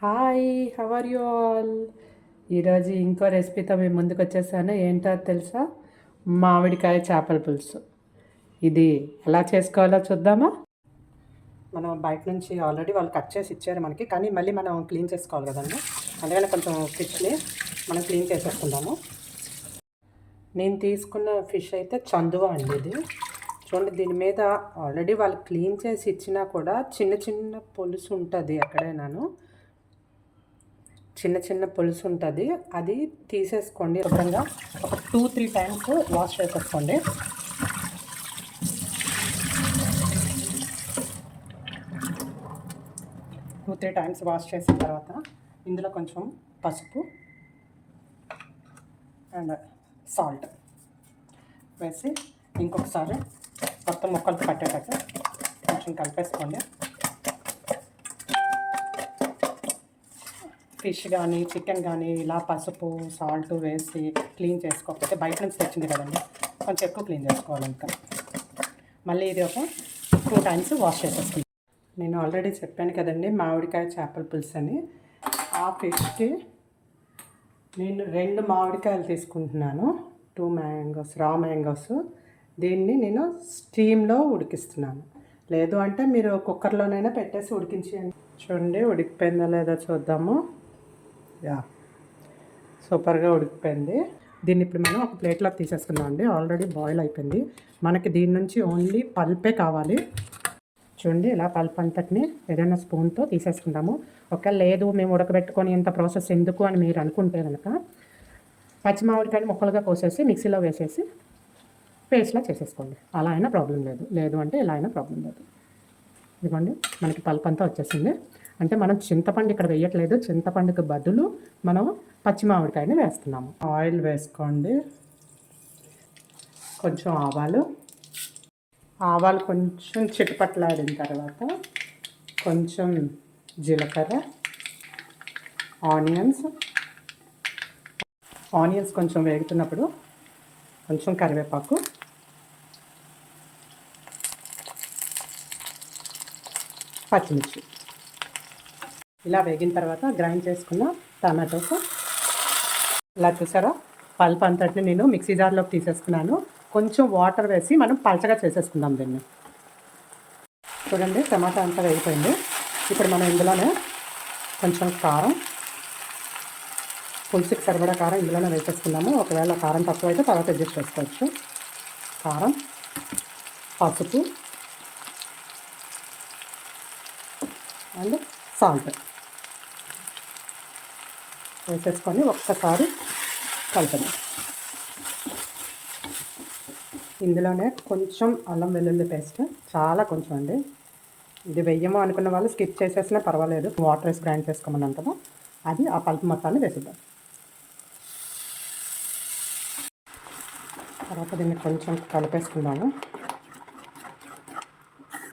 Hi, how are you all? ఈరోజు ఇంకో రెసిపీతో మేము ముందుకు వచ్చేసాను. ఏంటో తెలుసా? మామిడికాయ చేపల పులుసు. ఇది ఎలా చేసుకోవాలో చూద్దామా? మనం బయట నుంచి ఆల్రెడీ వాళ్ళు కట్ చేసి ఇచ్చారు మనకి, కానీ మళ్ళీ మనం క్లీన్ చేసుకోవాలి కదండి. అందుకని కొంచెం ఫిష్ని మనం క్లీన్ చేసేసుకుందాము. నేను తీసుకున్న ఫిష్ అయితే చందువ అండి. ఇది చూడండి, దీని మీద ఆల్రెడీ వాళ్ళు క్లీన్ చేసి ఇచ్చినా కూడా చిన్న చిన్న పొలుసు ఉంటుంది. ఎక్కడైనాను చిన్న చిన్న పులుసు ఉంటుంది, అది తీసేసుకోండి. శుభ్రంగా ఒక 2-3 టైమ్స్ వాష్ చేసేసుకోండి. టూ త్రీ టైమ్స్ వాష్ చేసిన తర్వాత ఇందులో కొంచెం పసుపు అండ్ సాల్ట్ వేసి ఇంకొకసారి మొత్తం ముక్కలకు పట్టేటట్టు కొంచెం కలిపేసుకోండి. ఫిష్ కానీ చికెన్ కానీ ఇలా పసుపు సాల్ట్ వేసి క్లీన్ చేసుకోకపోతే బయట నుంచి తెచ్చింది కదండి, కొంచెం ఎక్కువ క్లీన్ చేసుకోవాలి. ఇంకా మళ్ళీ ఇది ఒక 2 టైమ్స్ వాష్ చేసేస్తుంది. నేను ఆల్రెడీ చెప్పాను కదండి మామిడికాయ చేపల పులుసు అని. ఆ ఫిష్కి నేను 2 మామిడికాయలు తీసుకుంటున్నాను, 2 మ్యాంగోస్, రా మ్యాంగోస్. దీన్ని నేను స్టీమ్లో ఉడికిస్తున్నాను. లేదు అంటే మీరు కుక్కర్లోనైనా పెట్టేసి ఉడికించేయండి. చూడండి, ఉడికిపోయిందా లేదా చూద్దాము. యా, సూపర్గా ఉడికిపోయింది. దీన్ని ఇప్పుడు మనం ఒక ప్లేట్లోకి తీసేసుకుందాం అండి. ఆల్రెడీ బాయిల్ అయిపోయింది. మనకి దీని నుంచి ఓన్లీ పల్పే కావాలి. చూడండి, ఇలా పల్ప్ అంతటిని ఏదైనా స్పూన్తో తీసేసుకుందాము. ఒకవేళ లేదు మేము ఉడకబెట్టుకొని ఇంత ప్రాసెస్ ఎందుకు అని మీరు అనుకుంటే కనుక పచ్చి మామిడికాయలు ముక్కలుగా కోసేసి మిక్సీలో వేసేసి పేస్ట్లా చేసేసుకోండి. అలా అయినా ప్రాబ్లం లేదు, లేదు అంటే ఇలా అయినా ప్రాబ్లం లేదు. ఇదిగోండి, మనకి పల్ప్ అంతా వచ్చేసింది. అంటే మనం చింతపండు ఇక్కడ వేయట్లేదు, చింతపండుకి బదులు మనం పచ్చి మామిడికాయని వేస్తున్నాము. ఆయిల్ వేసుకోండి, కొంచెం ఆవాలు కొంచెం చిటపట్లాడిన తర్వాత కొంచెం జీలకర్ర, ఆనియన్స్ కొంచెం వేగుతున్నప్పుడు కొంచెం కరివేపాకు, పచ్చిమిర్చి ఇలా వేగిన తర్వాత గ్రైండ్ చేసుకున్న టమాటోస్. ఇలా చూసారా, పల్ప్ అంతటిని నేను మిక్సీ జార్లోకి తీసేసుకున్నాను. కొంచెం వాటర్ వేసి మనం పలచగా చేసేసుకుందాం దీన్ని. చూడండి, టమాటా అంతా వేగిపోయింది. ఇప్పుడు మనం ఇందులోనే కొంచెం కారం, పులుసుకి సరిపడా కారం ఇందులోనే వేసేసుకుందాము. ఒకవేళ కారం తక్కువ అయితే తర్వాత అడ్జస్ట్ చేసుకోవచ్చు. కారం, పసుపు అండ్ సాల్ట్ వేసేసుకొని ఒక్కసారి కలపండి. ఇందులోనే కొంచెం అల్లం వెల్లుల్లి పేస్ట్, చాలా కొంచెం అండి. ఇది వెయ్యము అనుకున్న వాళ్ళు స్కిప్ చేసేసినా పర్వాలేదు. వాటర్ వేసి గ్రైండ్ చేసుకోమన్నాను కదా, అది ఆ పల్పు మొత్తాన్ని వేసిద్దాం. తర్వాత దీన్ని కొంచెం కలిపేసుకుందాము.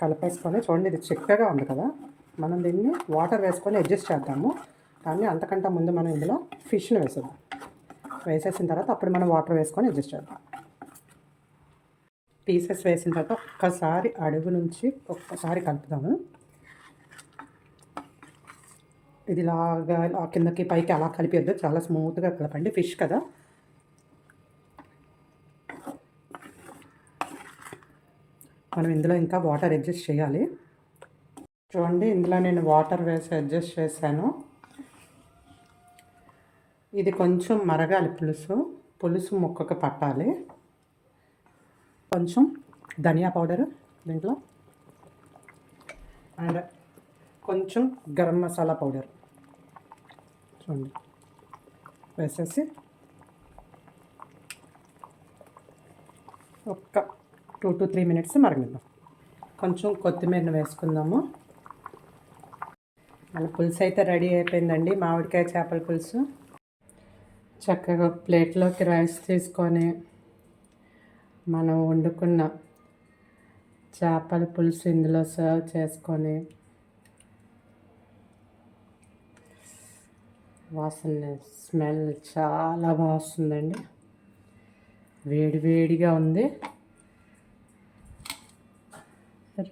కలిపేసుకొని చూడండి, ఇది చిక్కగా ఉంది కదా, మనం దీన్ని వాటర్ వేసుకొని అడ్జస్ట్ చేద్దాము. కానీ అంతకంటే ముందు మనం ఇందులో ఫిష్ని వేసేసిన తర్వాత అప్పుడు మనం వాటర్ వేసుకొని అడ్జస్ట్ చేద్దాం. పీసెస్ వేసిన తర్వాత ఒక్కసారి అడుగు నుంచి ఒక్కసారి కలుపుదాము. ఇది ఇలాగా కిందకి పైకి అలా కలిపేద్దు, చాలా స్మూత్గా కలపండి, ఫిష్ కదా. మనం ఇందులో ఇంకా వాటర్ అడ్జస్ట్ చేయాలి. చూడండి, ఇందులో నేను వాటర్ వేసి అడ్జస్ట్ చేశాను. ఇది కొంచెం మరగాలి, పులుసు ముక్కకు పట్టాలి. కొంచెం ధనియా పౌడరు దీంట్లో అండ్ కొంచెం గరం మసాలా పౌడర్ చూడండి వేసేసి ఒక్క 2 to 3 minutes మరగనిద్దాం. కొంచెం కొత్తిమీరను వేసుకుందాము. మన పులుసు అయితే రెడీ అయిపోయిందండి, మామిడికాయ చేపల పులుసు. చక్కగా ప్లేట్లోకి రైస్ తీసుకొని మనం వండుకున్న చేపల పులుసు ఇందులో సర్వ్ చేసుకొని వాసన స్మెల్ చాలా బాగా వస్తుందండి. వేడివేడిగా ఉంది,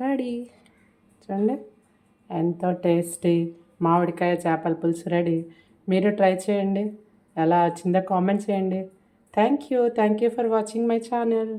రెడీ. చూడండి ఎంతో టేస్టీ మామిడికాయ చేపల పులుసు రెడీ. మీరు ట్రై చేయండి. ఎలా వచ్చిందో కామెంట్ చేయండి. Thank you for watching my channel.